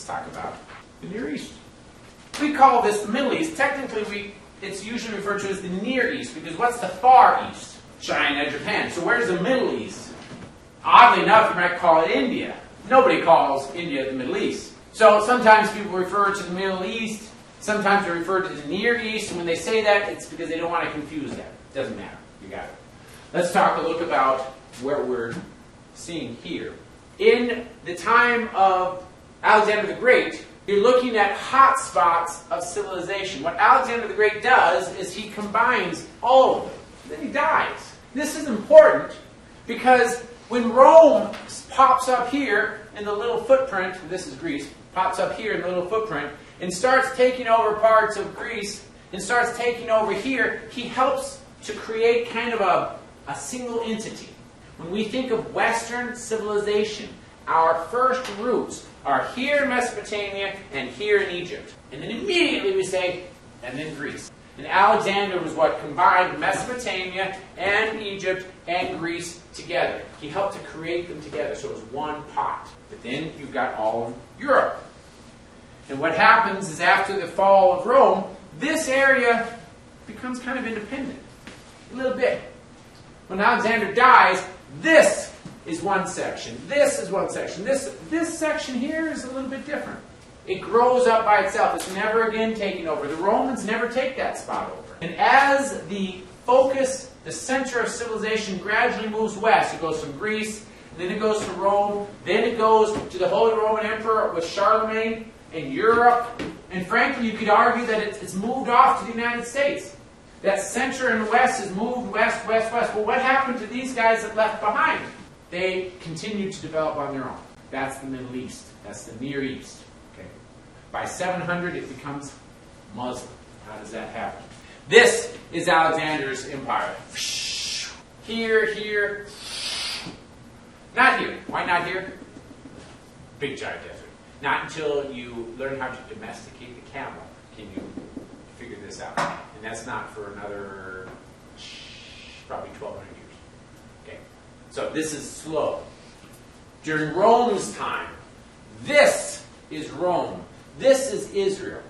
let's talk about the Near East. We call this the Middle East. Technically, it's usually referred to as the Near East, because what's the Far East? China, Japan. So where's the Middle East? Oddly enough, you might call it India. Nobody calls India the Middle East. So sometimes people refer to the Middle East, sometimes they refer to the Near East, and when they say that, it's because they don't want to confuse that. It doesn't matter. You got it. Let's look about what we're seeing here. In the time of Alexander the Great, you're looking at hot spots of civilization. What Alexander the Great does is he combines all of them. Then he dies. This is important because when Rome pops up here in the little footprint, this is Greece, pops up here in the little footprint, and starts taking over parts of Greece, and starts taking over here, he helps to create kind of a single entity. When we think of Western civilization, our first roots are here in Mesopotamia and here in Egypt. And then immediately we say, and then Greece. And Alexander was what combined Mesopotamia and Egypt and Greece together. He helped to create them together, so it was one pot. But then you've got all of Europe. And what happens is after the fall of Rome, this area becomes kind of independent. A little bit. When Alexander dies, this is one section. This is one section. This section here is a little bit different. It grows up by itself. It's never again taken over. The Romans never take that spot over. And as the focus, the center of civilization gradually moves west, it goes from Greece, then it goes to Rome, then it goes to the Holy Roman Emperor with Charlemagne in Europe. And frankly, you could argue that it's moved off to the United States. That center and west has moved west, west, west. Well, what happened to these guys that left behind? They continued to develop on their own. That's the Middle East. That's the Near East. Okay. By 700, it becomes Muslim. How does that happen? This is Alexander's empire. Here, here. Not here. Why not here? Big giant desert. Not until you learn how to domesticate the camel can you figure this out. And that's not for another probably 1,200 years. Okay. So this is slow. During Rome's time, this is Rome. This is Israel.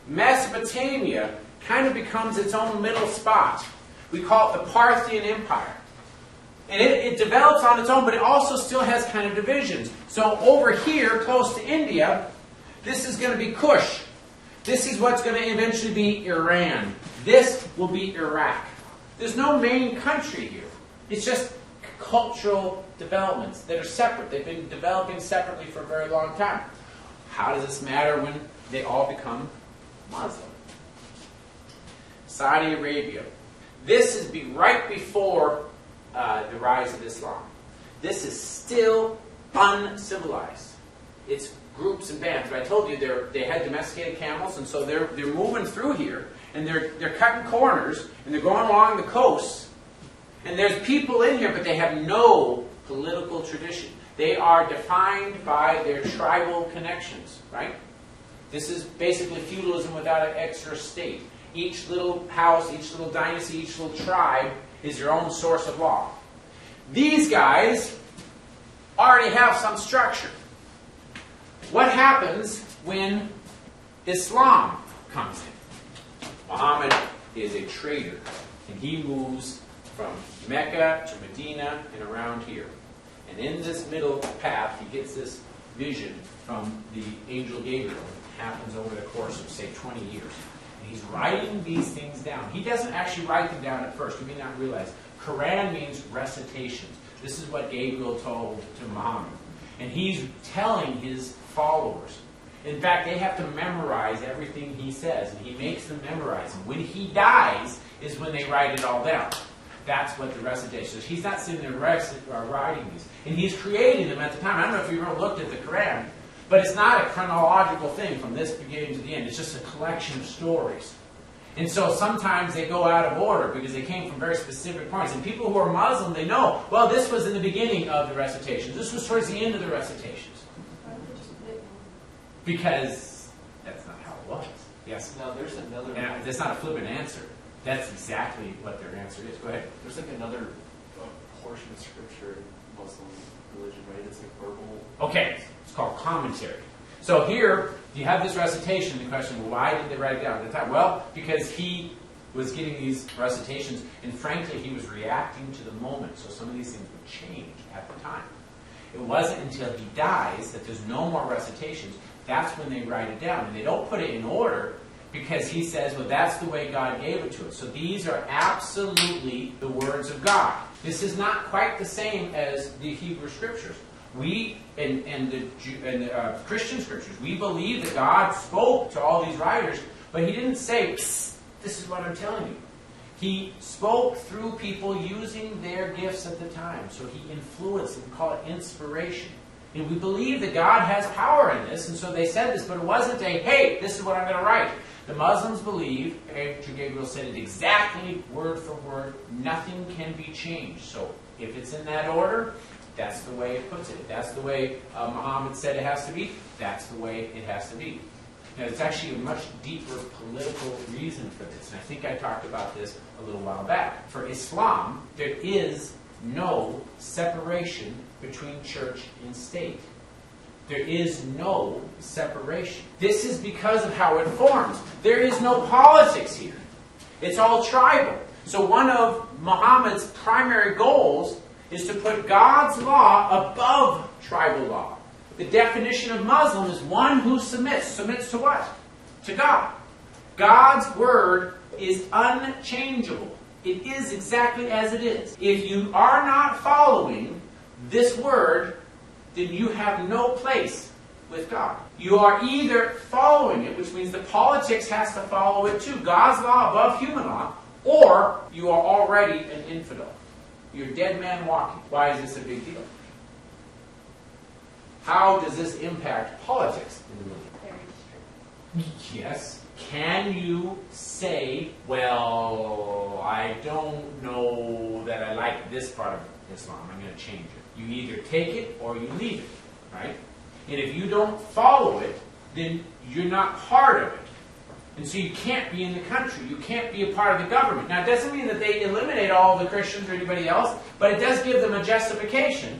Mesopotamia kind of becomes its own middle spot. We call it the Parthian Empire. And it develops on its own, but it also still has kind of divisions. So over here, close to India, this is going to be Kush. This is what's going to eventually be Iran. This will be Iraq. There's no main country here. It's just cultural developments that are separate. They've been developing separately for a very long time. How does this matter when they all become Muslim? Saudi Arabia. This is right before the rise of Islam. This is still uncivilized. It's groups and bands. But I told you they had domesticated camels, and so they're moving through here, and they're cutting corners, and they're going along the coast. And there's people in here, but they have no political tradition. They are defined by their tribal connections, right? This is basically feudalism without an extra state. Each little house, each little dynasty, each little tribe is their own source of law. These guys already have some structure. What happens when Islam comes in? Muhammad is a trader, and he moves from Mecca to Medina and around here. And in this middle path, he gets this vision from the angel Gabriel. It happens over the course of, say, 20 years. And he's writing these things down. He doesn't actually write them down at first. You may not realize. Quran means recitations. This is what Gabriel told to Muhammad. And he's telling his followers. In fact, they have to memorize everything he says. And he makes them memorize. And when he dies is when they write it all down. That's what the recitation is. He's not sitting there writing these. And he's creating them at the time. I don't know if you ever looked at the Quran, but it's not a chronological thing from this beginning to the end. It's just a collection of stories. And so sometimes they go out of order because they came from very specific points. And people who are Muslim, they know, well, this was in the beginning of the recitations. This was towards the end of the recitations. Because that's not how it was. Yes? No, there's another... And that's not a flippant answer. That's exactly what their answer is. Go ahead. There's like another portion of scripture in Muslim religion, right? It's like verbal. Okay. It's called commentary. So here, you have this recitation, the question, well, why did they write it down at the time? Well, because he was getting these recitations, and frankly, he was reacting to the moment, so some of these things would change at the time. It wasn't until he dies that there's no more recitations. That's when they write it down, and they don't put it in order because he says, well, that's the way God gave it to us. So these are absolutely the words of God. This is not quite the same as the Hebrew Scriptures. We, and the Christian Scriptures, we believe that God spoke to all these writers, but he didn't say, psst, this is what I'm telling you. He spoke through people using their gifts at the time. So he influenced, and we call it inspiration. And we believe that God has power in this, and so they said this, but it wasn't a, hey, this is what I'm going to write. The Muslims believe, Angel Gabriel said it exactly word for word, nothing can be changed. So if it's in that order, that's the way it puts it. If that's the way Muhammad said it has to be, that's the way it has to be. Now, it's actually a much deeper political reason for this, and I think I talked about this a little while back. For Islam, there is no separation between church and state. There is no separation. This is because of how it forms. There is no politics here. It's all tribal. So one of Muhammad's primary goals is to put God's law above tribal law. The definition of Muslim is one who submits. Submits to what? To God. God's word is unchangeable. It is exactly as it is. If you are not following this word, then you have no place with God. You are either following it, which means the politics has to follow it too, God's law above human law, or you are already an infidel. You're a dead man walking. Why is this a big deal? How does this impact politics in the Middle East? Yes. Can you say, well, I don't know that I like this part of Islam, I'm going to change it. You either take it or you leave it, right? And if you don't follow it, then you're not part of it. And so you can't be in the country. You can't be a part of the government. Now, it doesn't mean that they eliminate all the Christians or anybody else, but it does give them a justification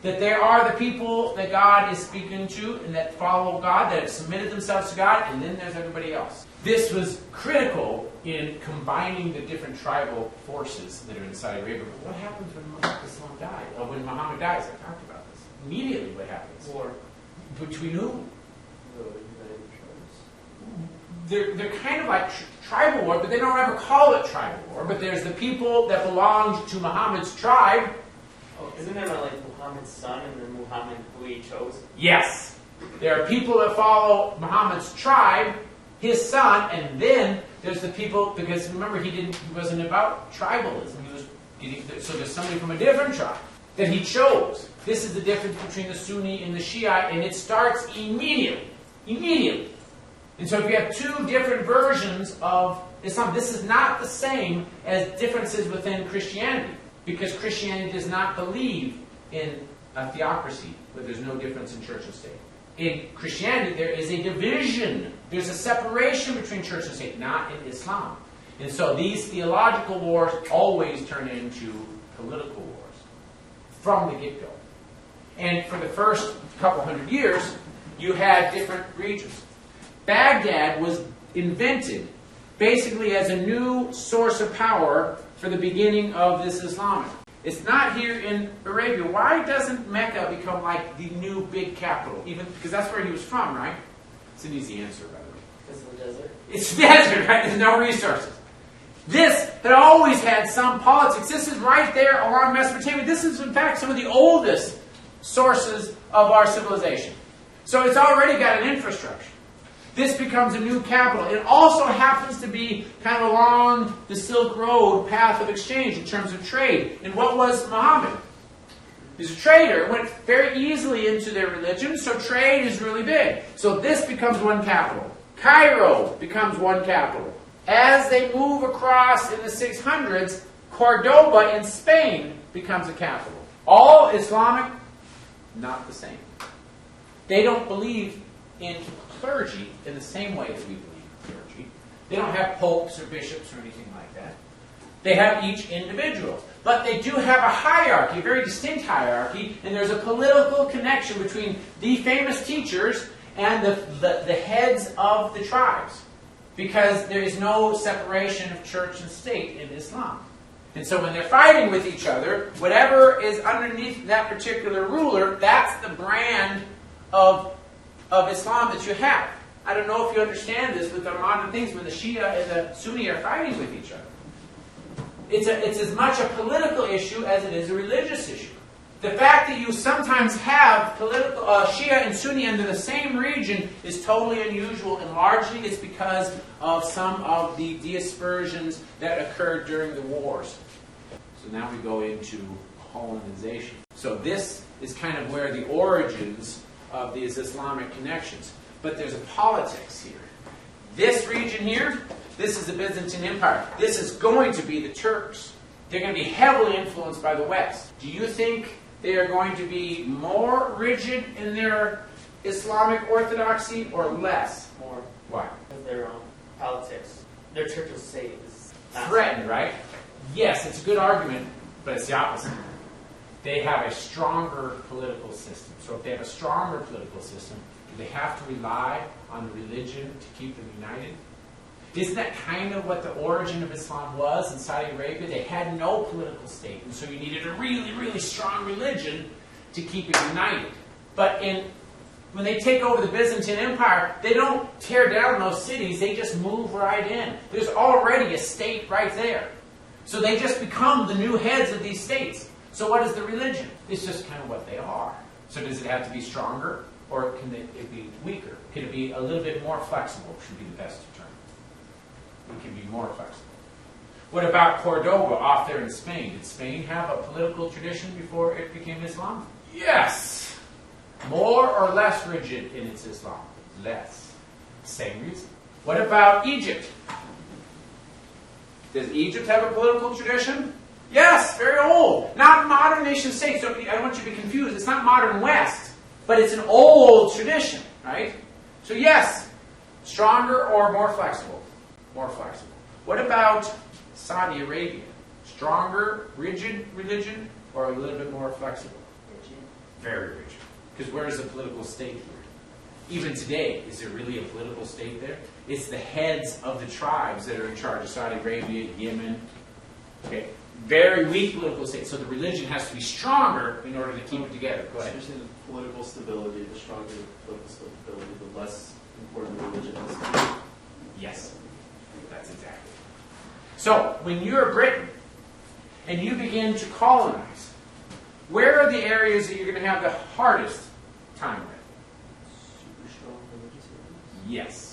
that there are the people that God is speaking to and that follow God, that have submitted themselves to God, and then there's everybody else. This was critical in combining the different tribal forces that are in Saudi Arabia. But what happens when Islam dies? Or when Muhammad dies? I talked about this. Immediately what happens? War. Between who? The United Tribes. They're kind of like tribal war, but they don't ever call it tribal war. But there's the people that belonged to Muhammad's tribe. Oh, isn't there like Muhammad's son and then Muhammad who he chose? Yes. There are people that follow Muhammad's tribe, his son, and then there's the people, because remember he wasn't about tribalism. So there's somebody from a different tribe that he chose. This is the difference between the Sunni and the Shiite, and it starts immediately. Immediately. And so if you have two different versions of Islam, this is not the same as differences within Christianity, because Christianity does not believe in a theocracy where there's no difference in church and state. In Christianity, there is a division. There's a separation between church and state, not in Islam. And so these theological wars always turn into political wars from the get-go. And for the first couple hundred years, you had different regions. Baghdad was invented basically as a new source of power for the beginning of this Islamic. It's not here in Arabia. Why doesn't Mecca become like the new big capital? Even because that's where he was from, right? It's an easy answer, by the way. Because of the desert? It's desert, right? There's no resources. This had always had some politics. This is right there along Mesopotamia. This is, in fact, some of the oldest sources of our civilization. So it's already got an infrastructure. This becomes a new capital. It also happens to be kind of along the Silk Road path of exchange in terms of trade. And what was Muhammad? He's a trader. Went very easily into their religion, so trade is really big. So this becomes one capital. Cairo becomes one capital. As they move across in the 600s, Cordoba in Spain becomes a capital. All Islamic, not the same. They don't believe in clergy in the same way that we believe in clergy. They don't have popes or bishops or anything like that. They have each individual. But they do have a hierarchy, a very distinct hierarchy, and there's a political connection between the famous teachers and the heads of the tribes, because there is no separation of church and state in Islam. And so when they're fighting with each other, whatever is underneath that particular ruler, that's the brand of Islam that you have. I don't know if you understand this with the modern things when the Shia and the Sunni are fighting with each other. It's as much a political issue as it is a religious issue. The fact that you sometimes have political Shia and Sunni under the same region is totally unusual, and largely it's because of some of the dispersions that occurred during the wars. So now we go into colonization. So this is kind of where the origins of these Islamic connections. But there's a politics here. This region here, this is the Byzantine Empire. This is going to be the Turks. They're going to be heavily influenced by the West. Do you think they are going to be more rigid in their Islamic orthodoxy or less? More. Why? Because their politics, their church will say is Threatened, right? Yes, it's a good argument, but it's the opposite. They have a stronger political system. So if they have a stronger political system, do they have to rely on the religion to keep them united? Isn't that kind of what the origin of Islam was in Saudi Arabia? They had no political state, and so you needed a really, really strong religion to keep it united. But when they take over the Byzantine Empire, they don't tear down those cities, they just move right in. There's already a state right there. So they just become the new heads of these states. So what is the religion? It's just kind of what they are. So does it have to be stronger, or can it be weaker? Can it be a little bit more flexible, should be the best term. It can be more flexible. What about Cordoba off there in Spain? Did Spain have a political tradition before it became Islam? Yes. More or less rigid in its Islam? Less. Same reason. What about Egypt? Does Egypt have a political tradition? Yes, very old. Not modern nation state. So I don't want you to be confused. It's not modern West, but it's an old tradition, right? So yes, stronger or more flexible? More flexible. What about Saudi Arabia? Stronger, rigid religion, or a little bit more flexible? Rigid. Very rigid. Because where is the political state here? Even today, is there really a political state there? It's the heads of the tribes that are in charge of Saudi Arabia, Yemen. Okay, very weak political state. So the religion has to be stronger in order to keep it together. Go ahead. Especially the political stability, the stronger the political stability, the less important the religion is to be. Yes, that's exactly. So when you're Britain and you begin to colonize, where are the areas that you're going to have the hardest time with? Super strong religious areas. Yes.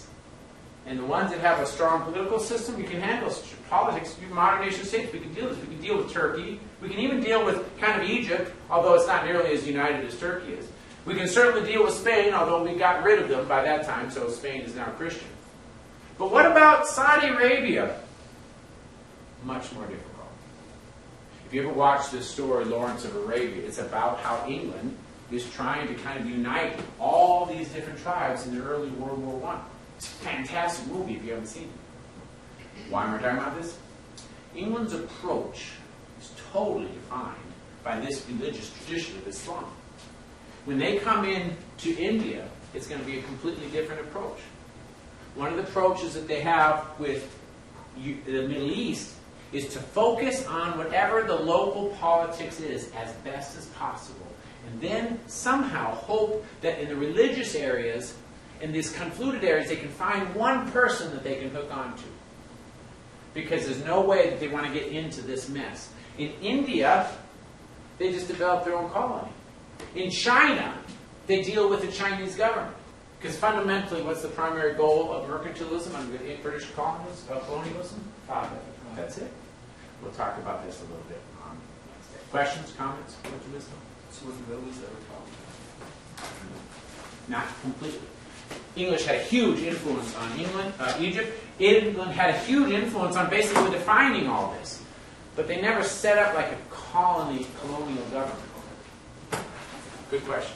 And the ones that have a strong political system, you can handle politics. Modern nation states, we can deal with this. We can deal with Turkey. We can even deal with kind of Egypt, although it's not nearly as united as Turkey is. We can certainly deal with Spain, although we got rid of them by that time, so Spain is now Christian. But what about Saudi Arabia? Much more difficult. If you ever watched this story, Lawrence of Arabia, it's about how England is trying to kind of unite all these different tribes in the early World War I. It's a fantastic movie if you haven't seen it. Why am I talking about this? England's approach is totally defined by this religious tradition of Islam. When they come in to India, it's going to be a completely different approach. One of the approaches that they have with the Middle East is to focus on whatever the local politics is as best as possible. And then somehow hope that in the religious areas, in these confluted areas, they can find one person that they can hook onto. Because there's no way that they want to get into this mess. In India, they just developed their own colony. In China, they deal with the Chinese government. Because fundamentally, what's the primary goal of mercantilism under the British colonialism? That's it. We'll talk about this a little bit on Wednesday. Questions, comments, what you missed? So was the Middle East ever found? Not completely. English had a huge influence on Egypt. England had a huge influence on basically defining all this. But they never set up like a colonial government. Good question.